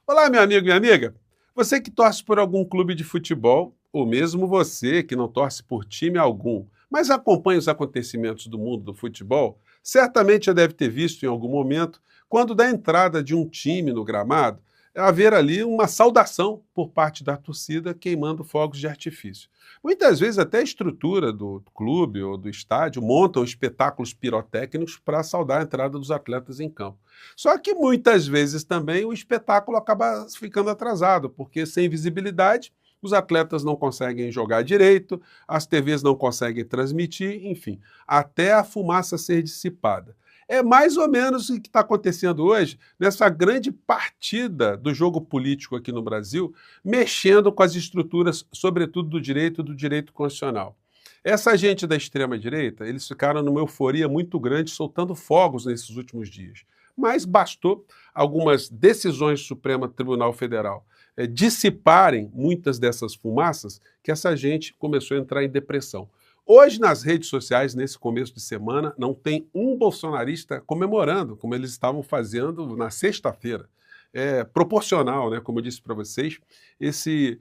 Olá, meu amigo, minha amiga. Você que torce por algum clube de futebol, ou mesmo você que não torce por time algum, mas acompanha os acontecimentos do mundo do futebol, certamente já deve ter visto em algum momento, quando da entrada de um time no gramado, haver ali uma saudação por parte da torcida queimando fogos de artifício. Muitas vezes até a estrutura do clube ou do estádio montam espetáculos pirotécnicos para saudar a entrada dos atletas em campo. Só que muitas vezes também o espetáculo acaba ficando atrasado, porque sem visibilidade os atletas não conseguem jogar direito, as TVs não conseguem transmitir, enfim, até a fumaça ser dissipada. É mais ou menos o que está acontecendo hoje nessa grande partida do jogo político aqui no Brasil, mexendo com as estruturas, sobretudo do direito constitucional. Essa gente da extrema-direita, eles ficaram numa euforia muito grande, soltando fogos nesses últimos dias. Mas bastou algumas decisões do Supremo Tribunal Federal dissiparem muitas dessas fumaças que essa gente começou a entrar em depressão. Hoje, nas redes sociais, nesse começo de semana, não tem um bolsonarista comemorando, como eles estavam fazendo na sexta-feira. É proporcional, né, como eu disse para vocês, esse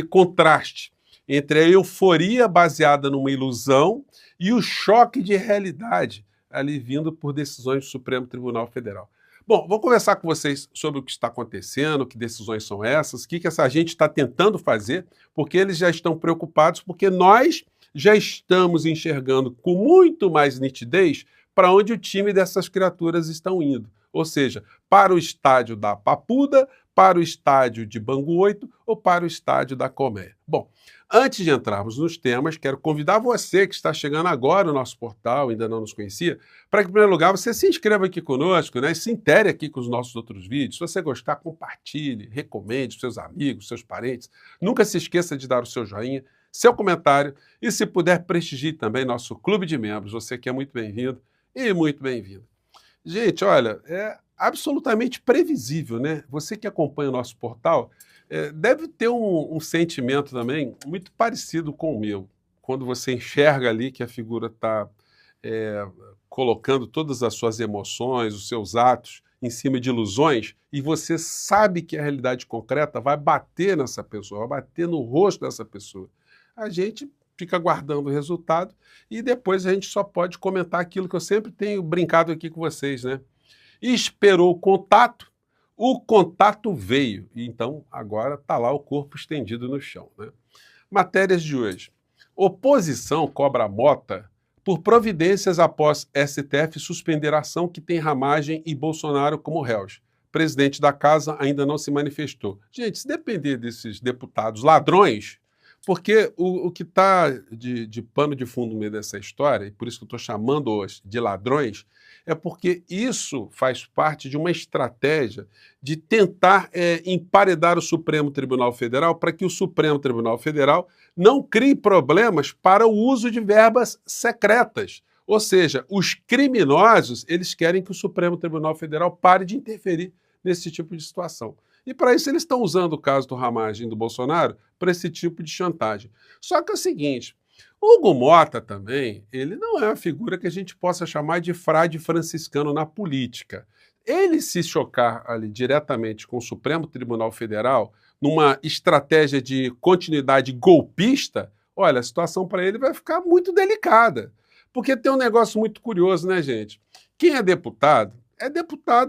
contraste entre a euforia baseada numa ilusão e o choque de realidade ali vindo por decisões do Supremo Tribunal Federal. Bom, vou conversar com vocês sobre o que está acontecendo, que decisões são essas, o que essa gente está tentando fazer, porque eles já estão preocupados, porque nós já estamos enxergando com muito mais nitidez para onde o time dessas criaturas estão indo. Ou seja, para o estádio da Papuda, para o estádio de Bangu 8 ou para o estádio da Colmeia. Bom, antes de entrarmos nos temas, quero convidar você que está chegando agora no nosso portal, ainda não nos conhecia, para que, em primeiro lugar, você se inscreva aqui conosco, né, e se intere aqui com os nossos outros vídeos. Se você gostar, compartilhe, recomende para seus amigos, seus parentes. Nunca se esqueça de dar o seu joinha, seu comentário e, se puder, prestigie também nosso clube de membros. Você que é muito bem-vindo e muito bem-vindo. Gente, olha, é absolutamente previsível, né? Você que acompanha o nosso portal deve ter um sentimento também muito parecido com o meu, quando você enxerga ali que a figura está colocando todas as suas emoções, os seus atos em cima de ilusões, e você sabe que a realidade concreta vai bater nessa pessoa, vai bater no rosto dessa pessoa. A gente fica aguardando o resultado e depois a gente só pode comentar aquilo que eu sempre tenho brincado aqui com vocês, né? Esperou o contato veio. E então agora está lá o corpo estendido no chão, né? Matérias de hoje. Oposição cobra Mota por providências após STF suspender a ação que tem Ramagem e Bolsonaro como réus. Presidente da casa ainda não se manifestou. Gente, se depender desses deputados ladrões, porque o que está de pano de fundo no meio dessa história, e por isso que eu estou chamando-os de ladrões, é porque isso faz parte de uma estratégia de tentar emparedar o Supremo Tribunal Federal para que o Supremo Tribunal Federal não crie problemas para o uso de verbas secretas. Ou seja, os criminosos, eles querem que o Supremo Tribunal Federal pare de interferir nesse tipo de situação. E para isso eles estão usando o caso do Ramagem e do Bolsonaro para esse tipo de chantagem. Só que é o seguinte, o Hugo Mota também, ele não é uma figura que a gente possa chamar de frade franciscano na política. Ele se chocar ali diretamente com o Supremo Tribunal Federal, numa estratégia de continuidade golpista, olha, a situação para ele vai ficar muito delicada. Porque tem um negócio muito curioso, né, gente? Quem é deputado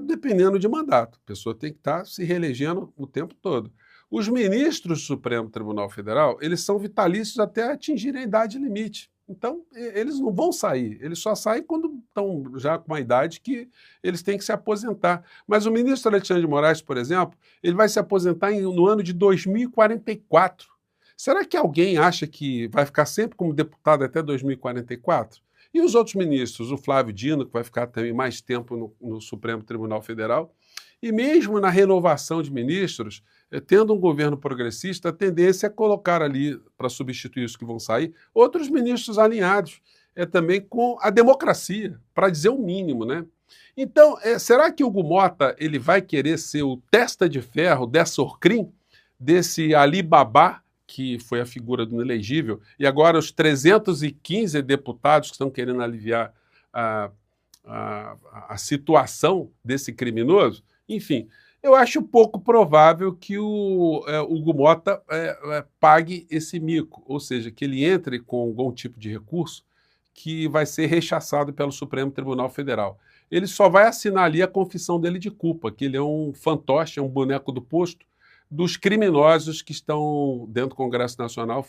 dependendo de mandato. A pessoa tem que estar se reelegendo o tempo todo. Os ministros do Supremo Tribunal Federal, eles são vitalícios até atingirem a idade limite. Então, eles não vão sair. Eles só saem quando estão já com uma idade que eles têm que se aposentar. Mas o ministro Alexandre de Moraes, por exemplo, ele vai se aposentar no ano de 2044. Será que alguém acha que vai ficar sempre como deputado até 2044? E os outros ministros, o Flávio Dino, que vai ficar também mais tempo no Supremo Tribunal Federal, e mesmo na renovação de ministros, tendo um governo progressista, a tendência é colocar ali, para substituir os que vão sair, outros ministros alinhados também com a democracia, para dizer o mínimo, né? Então, será que o Hugo Mota ele vai querer ser o testa de ferro dessa Orcrim, desse Alibaba, que foi a figura do inelegível, e agora os 315 deputados que estão querendo aliviar a situação desse criminoso? Enfim, Eu acho pouco provável que o Hugo Mota pague esse mico, ou seja, que ele entre com algum tipo de recurso que vai ser rechaçado pelo Supremo Tribunal Federal. Ele só vai assinar ali a confissão dele de culpa, que ele é um fantoche, é um boneco do posto dos criminosos que estão dentro do Congresso Nacional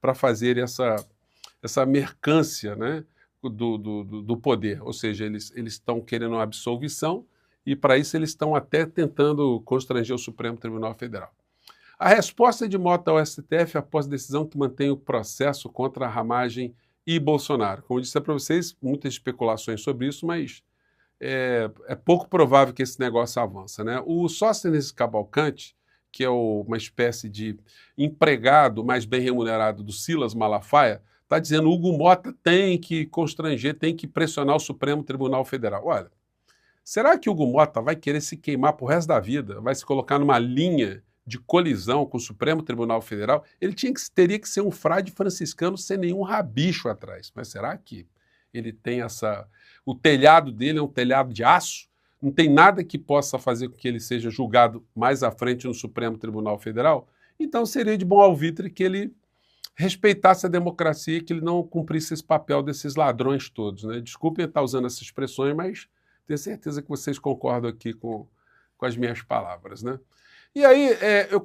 para fazer essa mercância, né, do poder. Ou seja, eles estão querendo uma absolvição e, para isso, eles estão até tentando constranger o Supremo Tribunal Federal. A resposta de Mota ao STF após a decisão que mantém o processo contra a Ramagem e Bolsonaro. Como eu disse para vocês, muitas especulações sobre isso, mas é pouco provável que esse negócio avance, né? O Sóstenes Cavalcante, que é uma espécie de empregado mais bem remunerado do Silas Malafaia, está dizendo que Hugo Mota tem que constranger, tem que pressionar o Supremo Tribunal Federal. Olha, será que Hugo Mota vai querer se queimar pro resto da vida? Vai se colocar numa linha de colisão com o Supremo Tribunal Federal? Ele teria que ser um frade franciscano sem nenhum rabicho atrás. Mas será que ele tem essa... O telhado dele é um telhado de aço? Não tem nada que possa fazer com que ele seja julgado mais à frente no Supremo Tribunal Federal? Então seria de bom alvitre que ele respeitasse a democracia e que ele não cumprisse esse papel desses ladrões todos, né? Desculpem estar usando essas expressões, mas tenho certeza que vocês concordam aqui com as minhas palavras, né? E aí,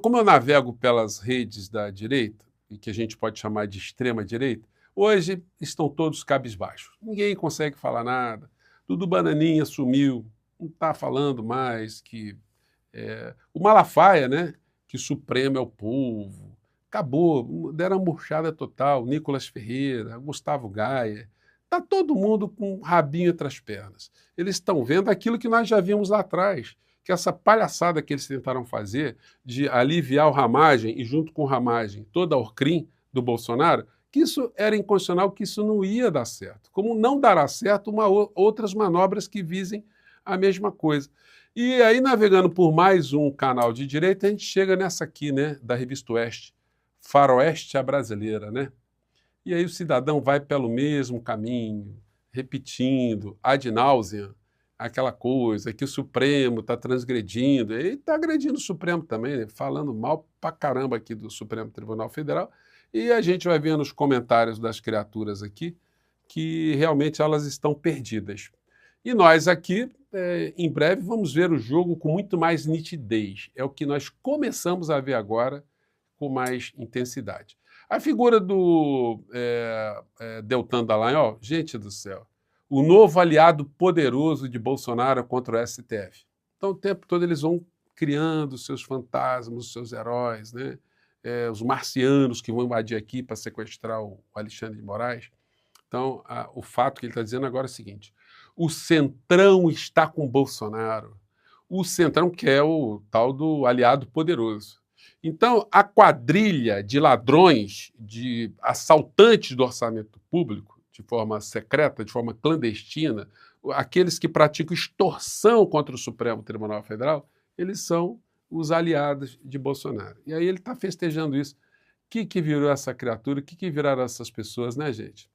como eu navego pelas redes da direita, e que a gente pode chamar de extrema-direita, hoje estão todos cabisbaixos. Ninguém consegue falar nada. Dudu Bananinha sumiu, não está falando mais que... o Malafaia, né? Que o Supremo é o povo. Acabou, deram uma murchada total. Nicolas Ferreira, Gustavo Gaia. Está todo mundo com o rabinho entre as pernas. Eles estão vendo aquilo que nós já vimos lá atrás, que essa palhaçada que eles tentaram fazer de aliviar o Ramagem e, junto com o Ramagem, toda a Orcrim do Bolsonaro, que isso era inconstitucional, que isso não ia dar certo. Como não dará certo outras manobras que visem a mesma coisa. E aí, navegando por mais um canal de direita, a gente chega nessa aqui, né, da Revista Oeste, Faroeste à Brasileira, né? E aí o cidadão vai pelo mesmo caminho, repetindo, ad nauseam, aquela coisa que o Supremo está transgredindo. E está agredindo o Supremo também, né? Falando mal pra caramba aqui do Supremo Tribunal Federal. E a gente vai ver nos comentários das criaturas aqui que realmente elas estão perdidas. E nós aqui, em breve, vamos ver o jogo com muito mais nitidez. É o que nós começamos a ver agora com mais intensidade. A figura do Deltan Dallagnol, gente do céu, o novo aliado poderoso de Bolsonaro contra o STF. Então, o tempo todo eles vão criando seus fantasmas, seus heróis, né? Os marcianos que vão invadir aqui para sequestrar o Alexandre de Moraes. Então, o fato que ele está dizendo agora é o seguinte: o Centrão está com Bolsonaro. O Centrão, que é o tal do aliado poderoso. Então, a quadrilha de ladrões, de assaltantes do orçamento público, de forma secreta, de forma clandestina, aqueles que praticam extorsão contra o Supremo Tribunal Federal, eles são os aliados de Bolsonaro. E aí ele está festejando isso. O que virou essa criatura? O que viraram essas pessoas, né, gente?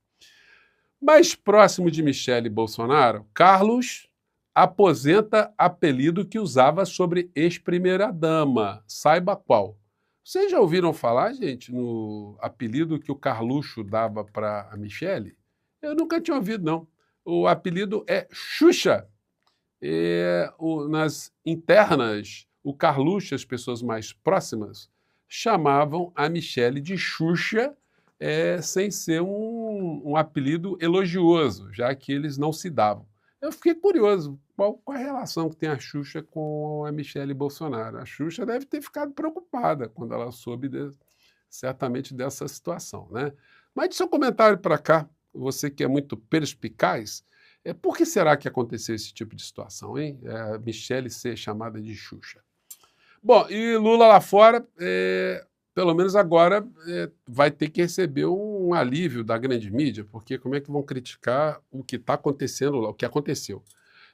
Mais próximo de Michele Bolsonaro, Carlos aposenta apelido que usava sobre ex-primeira-dama. Saiba qual. Vocês já ouviram falar, gente, no apelido que o Carluxo dava para a Michele? Eu nunca tinha ouvido, não. O apelido é Xuxa. Nas internas, o Carluxo, as pessoas mais próximas, chamavam a Michele de Xuxa, sem ser um apelido elogioso, já que eles não se davam. Eu fiquei curioso, qual a relação que tem a Xuxa com a Michele Bolsonaro? A Xuxa deve ter ficado preocupada quando ela soube certamente dessa situação, né? Mas de seu comentário para cá, você que é muito perspicaz, por que será que aconteceu esse tipo de situação, hein? A Michele ser chamada de Xuxa. Bom, e Lula lá fora, pelo menos agora, vai ter que receber um alívio da grande mídia, porque como é que vão criticar o que está acontecendo lá, o que aconteceu?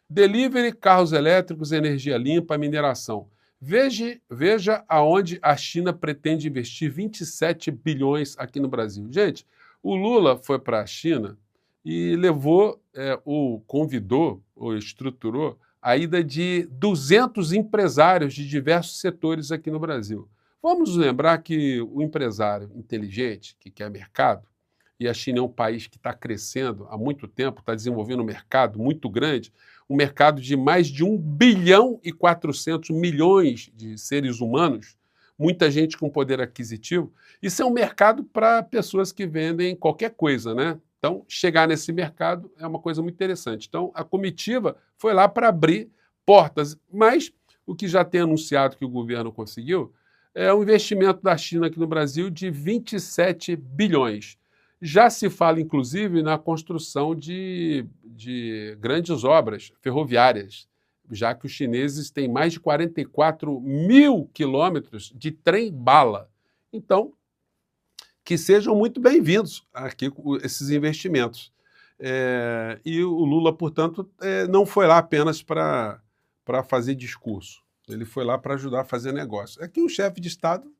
Delivery, carros elétricos, energia limpa, mineração. Veja aonde a China pretende investir 27 bilhões aqui no Brasil. Gente, o Lula foi para a China e convidou, ou estruturou, a ida de 200 empresários de diversos setores aqui no Brasil. Vamos lembrar que o empresário inteligente, que quer mercado, e a China é um país que está crescendo há muito tempo, está desenvolvendo um mercado muito grande, um mercado de mais de 1 bilhão e 400 milhões de seres humanos, muita gente com poder aquisitivo. Isso é um mercado para pessoas que vendem qualquer coisa, né? Então, chegar nesse mercado é uma coisa muito interessante. Então, a comitiva foi lá para abrir portas, mas o que já tem anunciado que o governo conseguiu é um investimento da China aqui no Brasil de 27 bilhões. Já se fala, inclusive, na construção de grandes obras ferroviárias, já que os chineses têm mais de 44 mil quilômetros de trem-bala. Então, que sejam muito bem-vindos aqui esses investimentos. E o Lula, portanto, não foi lá apenas para fazer discurso. Ele foi lá para ajudar a fazer negócio. É que o chefe de Estado,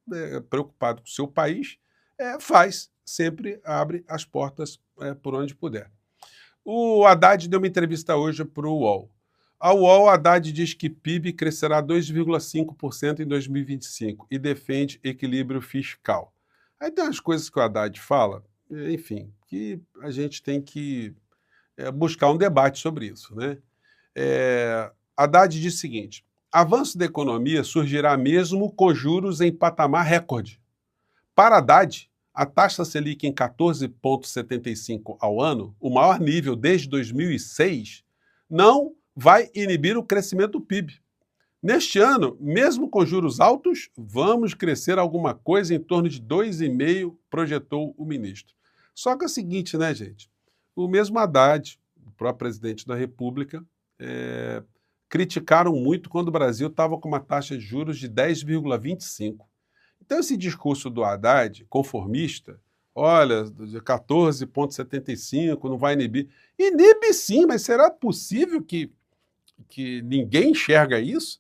preocupado com o seu país, sempre abre as portas por onde puder. O Haddad deu uma entrevista hoje para o UOL. A UOL, Haddad diz que PIB crescerá 2,5% em 2025 e defende equilíbrio fiscal. Aí tem umas coisas que o Haddad fala, enfim, que a gente tem que buscar um debate sobre isso, né? Haddad diz o seguinte: avanço da economia surgirá mesmo com juros em patamar recorde. Para Haddad, a taxa Selic em 14,75 ao ano, o maior nível desde 2006, não vai inibir o crescimento do PIB. Neste ano, mesmo com juros altos, vamos crescer alguma coisa em torno de 2,5%, projetou o ministro. Só que é o seguinte, né, gente? O mesmo Haddad, o próprio presidente da República, criticaram muito quando o Brasil estava com uma taxa de juros de 10,25%. Então, esse discurso do Haddad, conformista, olha, de 14,75, não vai inibir. Inibe sim, mas será possível que ninguém enxerga isso?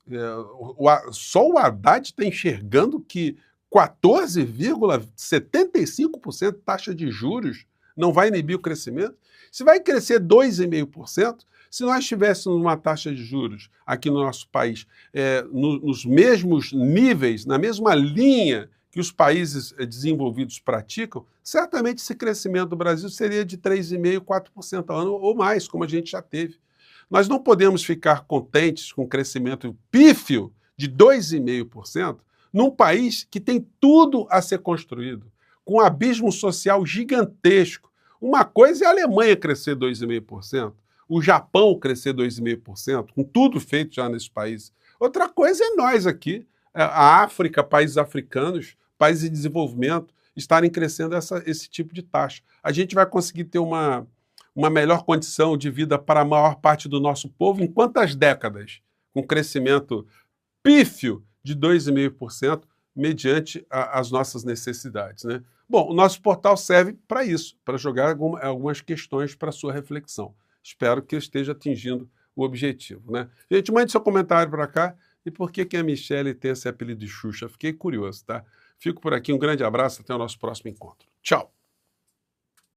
Só o Haddad está enxergando que 14,75% taxa de juros não vai inibir o crescimento? Se vai crescer 2,5%, se nós tivéssemos uma taxa de juros aqui no nosso país nos mesmos níveis, na mesma linha que os países desenvolvidos praticam, certamente esse crescimento do Brasil seria de 3,5%, 4% ao ano ou mais, como a gente já teve. Nós não podemos ficar contentes com o crescimento pífio de 2,5% num país que tem tudo a ser construído, com um abismo social gigantesco. Uma coisa é a Alemanha crescer 2,5%, o Japão crescer 2,5%, com tudo feito já nesse país. Outra coisa é nós aqui, a África, países africanos, países em desenvolvimento, estarem crescendo esse tipo de taxa. A gente vai conseguir ter uma melhor condição de vida para a maior parte do nosso povo em quantas décadas? Com crescimento pífio de 2,5% mediante as nossas necessidades, né? Bom, o nosso portal serve para isso, para jogar algumas questões para a sua reflexão. Espero que eu esteja atingindo o objetivo, né? Gente, mande seu comentário para cá. E por que a Michelle tem esse apelido de Xuxa? Fiquei curioso, tá? Fico por aqui, um grande abraço, até o nosso próximo encontro. Tchau!